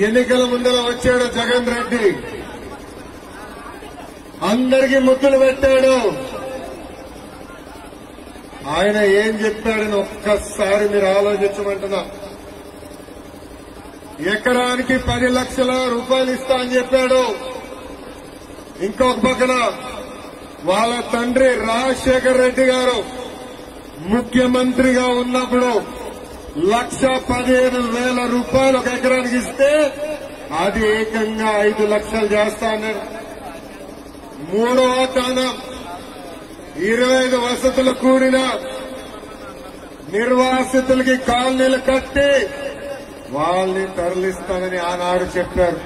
ఎన్నికల ముందర వచ్చాడు జగన్ రెడ్డి, అందరికీ ముద్దులు పెట్టాడు. ఆయన ఏం చెప్పాడని ఒక్కసారి మీరు ఆలోచించమంటున్నా. ఎకరానికి 10 లక్షల రూపాయలు ఇస్తా అని చెప్పాడు. ఇంకొక పక్కన వాళ్ళ తండ్రి రాజశేఖర్ రెడ్డి గారు ముఖ్యమంత్రిగా ఉన్నప్పుడు 1,15,000 రూపాయలు ఒక ఎకరానికి ఇస్తే అది ఏకంగా 5 లక్షలు చేస్తా అన్నాడు. మూడో తానం 25 వసతులు కూడిన నిర్వాసితులకి కాలనీలు కట్టి వాళ్ళని తరలిస్తానని ఆనాడు చెప్పారు.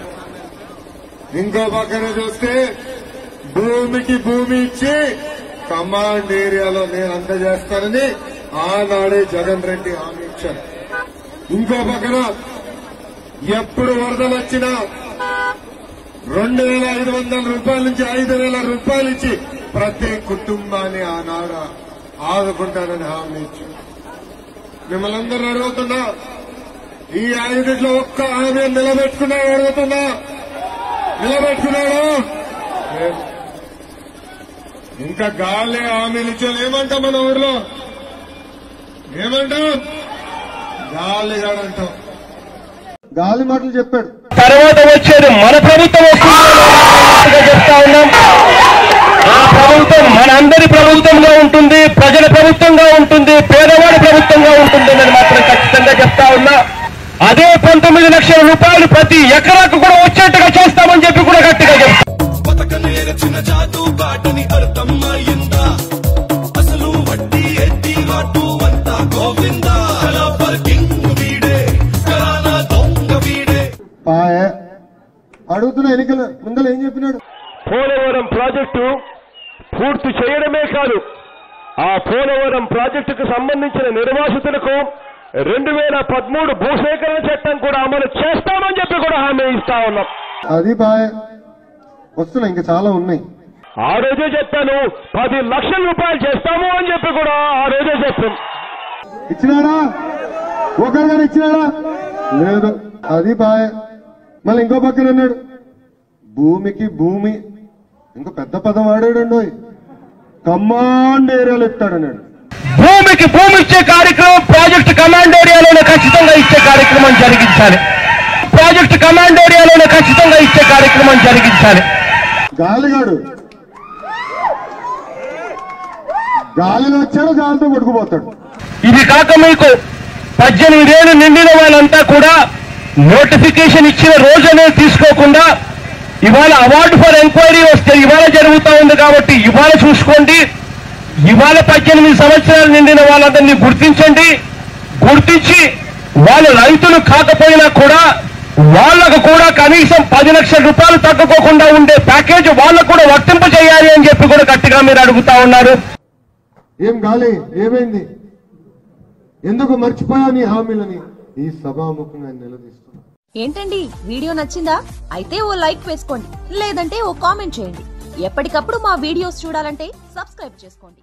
ఇంకో పక్కన చూస్తే భూమికి భూమి ఇచ్చి కమాండ్ ఏరియాలో నేను అందజేస్తానని ఆనాడే జగన్ రెడ్డి హామీ ఇచ్చారు. ఇంకో పక్కన ఎప్పుడు వరదలు వచ్చినా 2,500 రూపాయల నుంచి 5,000 రూపాయలు ఇచ్చి ప్రతి కుటుంబాన్ని ఆనాడు ఆదుకుంటానని హామీ ఇచ్చారు. మిమ్మల్ని అందరూ అడుగుతున్నా, ఈ 5 ఒక్క హామీ నిలబెట్టుకున్నాడు అడుగుతున్నా, నిలబెట్టుకున్నాడు? ఇంకా గాలి హామీలు ఇచ్చాను. ఏమంటాం మన ఊర్లో? ఏమంటాం? గాలిగాడంటాం. గాలి మాటలు చెప్పాడు. తర్వాత వచ్చేది మన ప్రభుత్వం వస్తుందని చెప్తా ఉన్నాం. ఆ ప్రభుత్వం మనందరి ప్రభుత్వంగా ఉంటుంది, ప్రజల ప్రభుత్వంగా ఉంటుంది, పేదవాడి ప్రభుత్వంగా ఉంటుంది అని మాత్రం ఖచ్చితంగా చెప్తా ఉన్నా. అదే 19 లక్షల రూపాయలు ప్రతి ఎకరాకు కూడా వచ్చేట్టుగా చేస్తామని చెప్పి కూడా గట్టిగా చెప్తాం. అడుగుతున్న ఎన్నికల ముందర ఏం చెప్పినాడు? పోలవరం ప్రాజెక్టు పూర్తి చేయడమే కాదు, ఆ పోలవరం ప్రాజెక్టుకు సంబంధించిన నిర్వాసితులకు 2013 భూసేకరణ చట్టం కూడా అమలు చేస్తామని చెప్పి కూడా హామీ ఇస్తా ఉన్నాం. అది వస్తున్నాయి, ఇంకా చాలా ఉన్నాయి. ఆ రోజే చెప్పాను 10 లక్షల రూపాయలు చేస్తాము అని చెప్పి కూడా ఆ రోజే చెప్పాం. ఇచ్చినాడా? ఒకరిగారు ఇచ్చినాడా? లేదు. అది మళ్ళీ ఇంకో పక్కన అన్నాడు భూమికి భూమి, ఇంకో పెద్ద పదం వాడాడు, కమాండ్ ఏరియాలో ఇస్తాడన్నాడు. భూమికి భూమి ఇచ్చే కార్యక్రమం ప్రాజెక్టు కమాండ్ ఏరియాలోనే ఖచ్చితంగా ఇచ్చే కార్యక్రమం జరిగించాలి. ప్రాజెక్టు కమాండ్ ఏరియాలోనే ఖచ్చితంగా ఇచ్చే కార్యక్రమం జరిగించాలి. గాలిగాడు గాలిలో వచ్చాడు, గాలితో కొట్టుకుపోతాడు. ఇది కాక మీకు 18 ఏళ్లు నిండిన వాళ్ళంతా కూడా నోటిఫికేషన్ ఇచ్చిన రోజనే తీసుకోకుండా ఇవాళ అవార్డు ఫర్ ఎంక్వైరీ వస్తే ఇవాళ జరుగుతూ ఉంది కాబట్టి ఇవాళ చూసుకోండి. ఇవాళ 18 సంవత్సరాలు నిండిన వాళ్ళందరినీ గుర్తించండి. గుర్తించి వాళ్ళు రైతులు కాకపోయినా కూడా వాళ్లకు కూడా కనీసం 10 లక్షల రూపాయలు తగ్గుకోకుండా ఉండే ప్యాకేజ్ వాళ్ళకు కూడా వర్తింపు చేయాలి అని చెప్పి కూడా గట్టిగా మీరు అడుగుతా ఉన్నారు. ఏం గాలి, ఏమైంది? ఎందుకు మర్చిపోయా నీ హామీలని? ఈ సభాముఖంగా నిలదీస్తున్నా. ఏంటండి, వీడియో నచ్చిందా? అయితే ఓ లైక్ వేసుకోండి, లేదంటే ఓ కామెంట్ చేయండి. ఎప్పటికప్పుడు మా వీడియోస్ చూడాలంటే సబ్స్క్రైబ్ చేసుకోండి.